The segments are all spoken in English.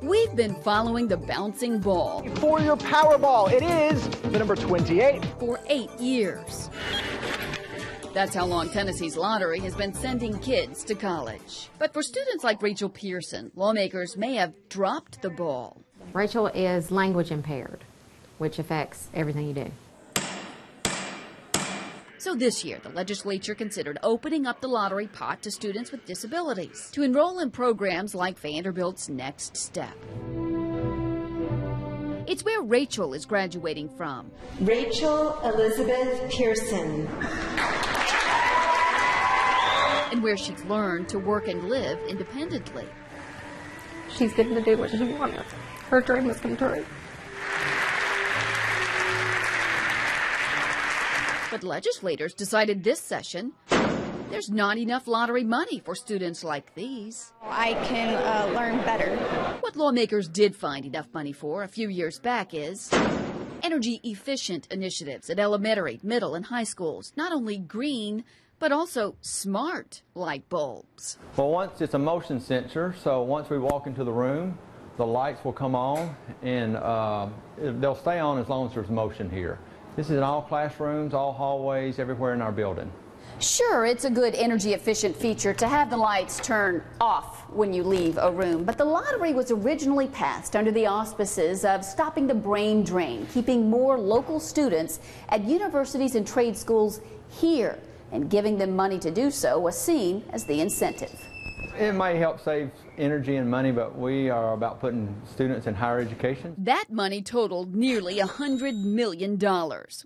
We've been following the bouncing ball For your Powerball, it is the number 28. for 8 years. That's how long Tennessee's lottery has been sending kids to college. But for students like Rachel Pearson, lawmakers may have dropped the ball. Rachel is language impaired, which affects everything you do. So this year, the legislature considered opening up the lottery pot to students with disabilities to enroll in programs like Vanderbilt's Next Step. It's where Rachel is graduating from. Rachel Elizabeth Pearson. And where she's learned to work and live independently. She's getting to do what she wanted. Her dream has come true. But legislators decided this session there's not enough lottery money for students like these. I can learn better. What lawmakers did find enough money for a few years back is energy-efficient initiatives at elementary, middle, and high schools. Not only green, but also smart light bulbs. Well, once it's a motion sensor, so once we walk into the room, the lights will come on, and they'll stay on as long as there's motion here. This is in all classrooms, all hallways, everywhere in our building. Sure, it's a good energy-efficient feature to have the lights turn off when you leave a room, but the lottery was originally passed under the auspices of stopping the brain drain, keeping more local students at universities and trade schools here, and giving them money to do so was seen as the incentive. It may help save energy and money, but we are about putting students in higher education. That money totaled nearly $100 million.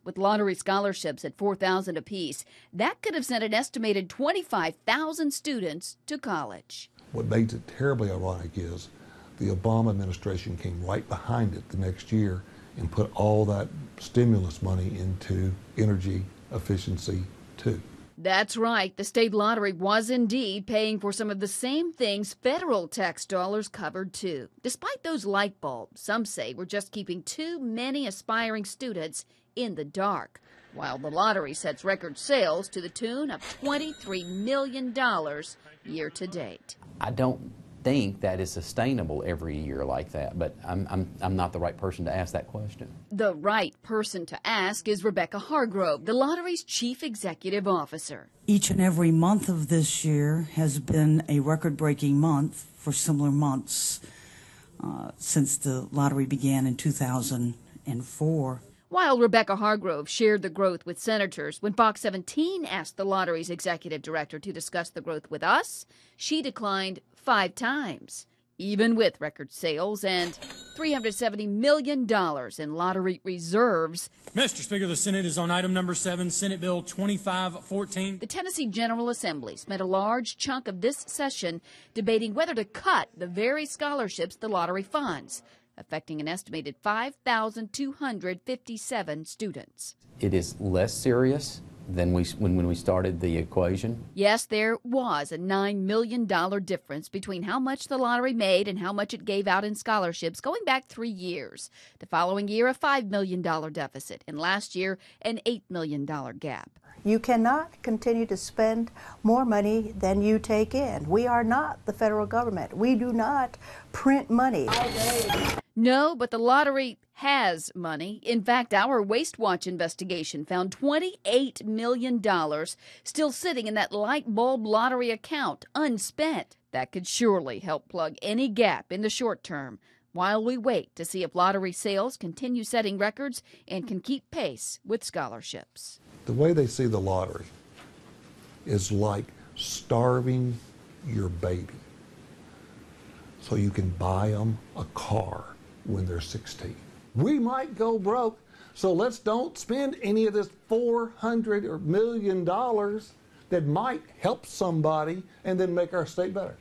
With lottery scholarships at $4,000 apiece, that could have sent an estimated 25,000 students to college. What makes it terribly ironic is the Obama administration came right behind it the next year and put all that stimulus money into energy efficiency too. That's right. The state lottery was indeed paying for some of the same things federal tax dollars covered too. Despite those light bulbs, some say we're just keeping too many aspiring students in the dark, while the lottery sets record sales to the tune of $23 million year to date. I don't think that is sustainable every year like that, but I'm not the right person to ask that question. The right person to ask is Rebecca Hargrove, the lottery's chief executive officer. Each and every month of this year has been a record-breaking month for similar months since the lottery began in 2004. While Rebecca Hargrove shared the growth with senators, when Fox 17 asked the lottery's executive director to discuss the growth with us, she declined 5 times, even with record sales and $370 million in lottery reserves. Mr. Speaker, the Senate is on item number 7, Senate Bill 2514. The Tennessee General Assembly spent a large chunk of this session debating whether to cut the very scholarships the lottery funds, affecting an estimated 5,257 students. It is less serious than when we started the equation. Yes, there was a $9 million difference between how much the lottery made and how much it gave out in scholarships going back 3 years. The following year, a $5 million deficit, and last year, an $8 million gap. You cannot continue to spend more money than you take in. We are not the federal government. We do not print money. No, but the lottery has money. In fact, our Waste Watch investigation found $28 million still sitting in that light bulb lottery account, unspent. That could surely help plug any gap in the short term, while we wait to see if lottery sales continue setting records and can keep pace with scholarships. The way they see the lottery is like starving your baby so you can buy them a car when they're 16. We might go broke, so let's don't spend any of this $400 or $1 million that might help somebody and then make our state better.